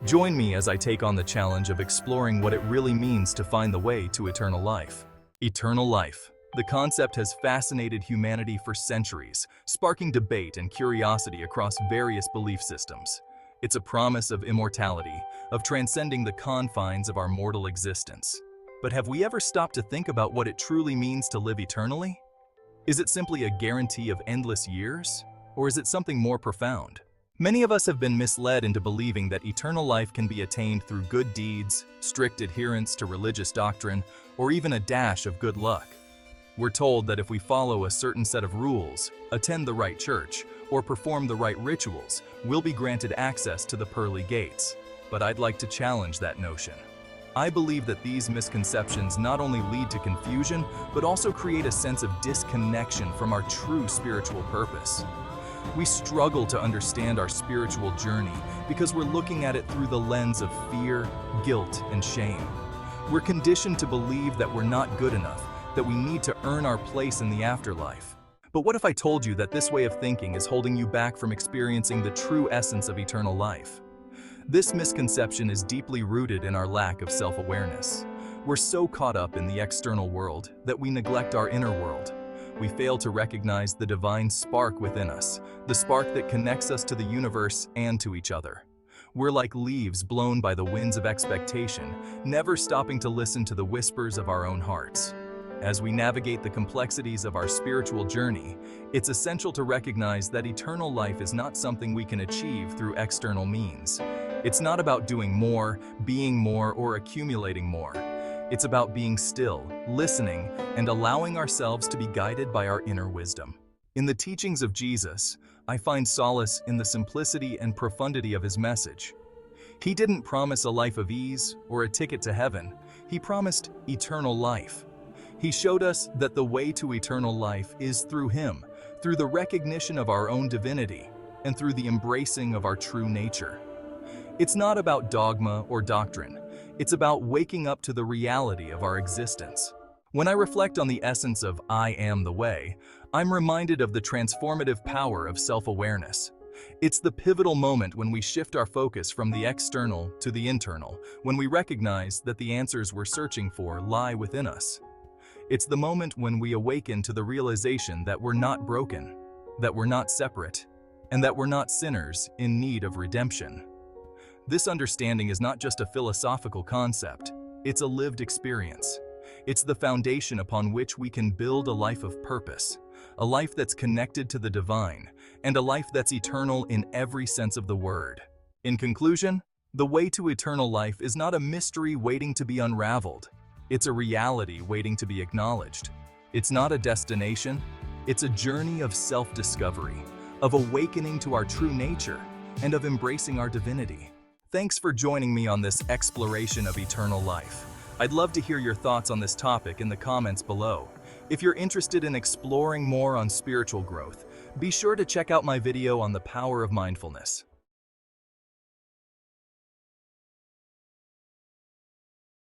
Join me as I take on the challenge of exploring what it really means to find the way to eternal life. Eternal life. The concept has fascinated humanity for centuries, sparking debate and curiosity across various belief systems. It's a promise of immortality, of transcending the confines of our mortal existence. But have we ever stopped to think about what it truly means to live eternally? Is it simply a guarantee of endless years? Or is it something more profound? Many of us have been misled into believing that eternal life can be attained through good deeds, strict adherence to religious doctrine, or even a dash of good luck. We're told that if we follow a certain set of rules, attend the right church, or perform the right rituals, we'll be granted access to the pearly gates. But I'd like to challenge that notion. I believe that these misconceptions not only lead to confusion, but also create a sense of disconnection from our true spiritual purpose. We struggle to understand our spiritual journey because we're looking at it through the lens of fear, guilt, and shame. We're conditioned to believe that we're not good enough, that we need to earn our place in the afterlife. But what if I told you that this way of thinking is holding you back from experiencing the true essence of eternal life? This misconception is deeply rooted in our lack of self-awareness. We're so caught up in the external world that we neglect our inner world. We fail to recognize the divine spark within us, the spark that connects us to the universe and to each other. We're like leaves blown by the winds of expectation, never stopping to listen to the whispers of our own hearts. As we navigate the complexities of our spiritual journey, it's essential to recognize that eternal life is not something we can achieve through external means. It's not about doing more, being more, or accumulating more. It's about being still, listening, and allowing ourselves to be guided by our inner wisdom. In the teachings of Jesus, I find solace in the simplicity and profundity of his message. He didn't promise a life of ease or a ticket to heaven. He promised eternal life. He showed us that the way to eternal life is through him, through the recognition of our own divinity, and through the embracing of our true nature. It's not about dogma or doctrine. It's about waking up to the reality of our existence. When I reflect on the essence of I am the way, I'm reminded of the transformative power of self-awareness. It's the pivotal moment when we shift our focus from the external to the internal, when we recognize that the answers we're searching for lie within us. It's the moment when we awaken to the realization that we're not broken, that we're not separate, and that we're not sinners in need of redemption. This understanding is not just a philosophical concept, it's a lived experience. It's the foundation upon which we can build a life of purpose, a life that's connected to the divine, and a life that's eternal in every sense of the word. In conclusion, the way to eternal life is not a mystery waiting to be unraveled. It's a reality waiting to be acknowledged. It's not a destination, it's a journey of self-discovery, of awakening to our true nature, and of embracing our divinity. Thanks for joining me on this exploration of eternal life. I'd love to hear your thoughts on this topic in the comments below. If you're interested in exploring more on spiritual growth, be sure to check out my video on the power of mindfulness.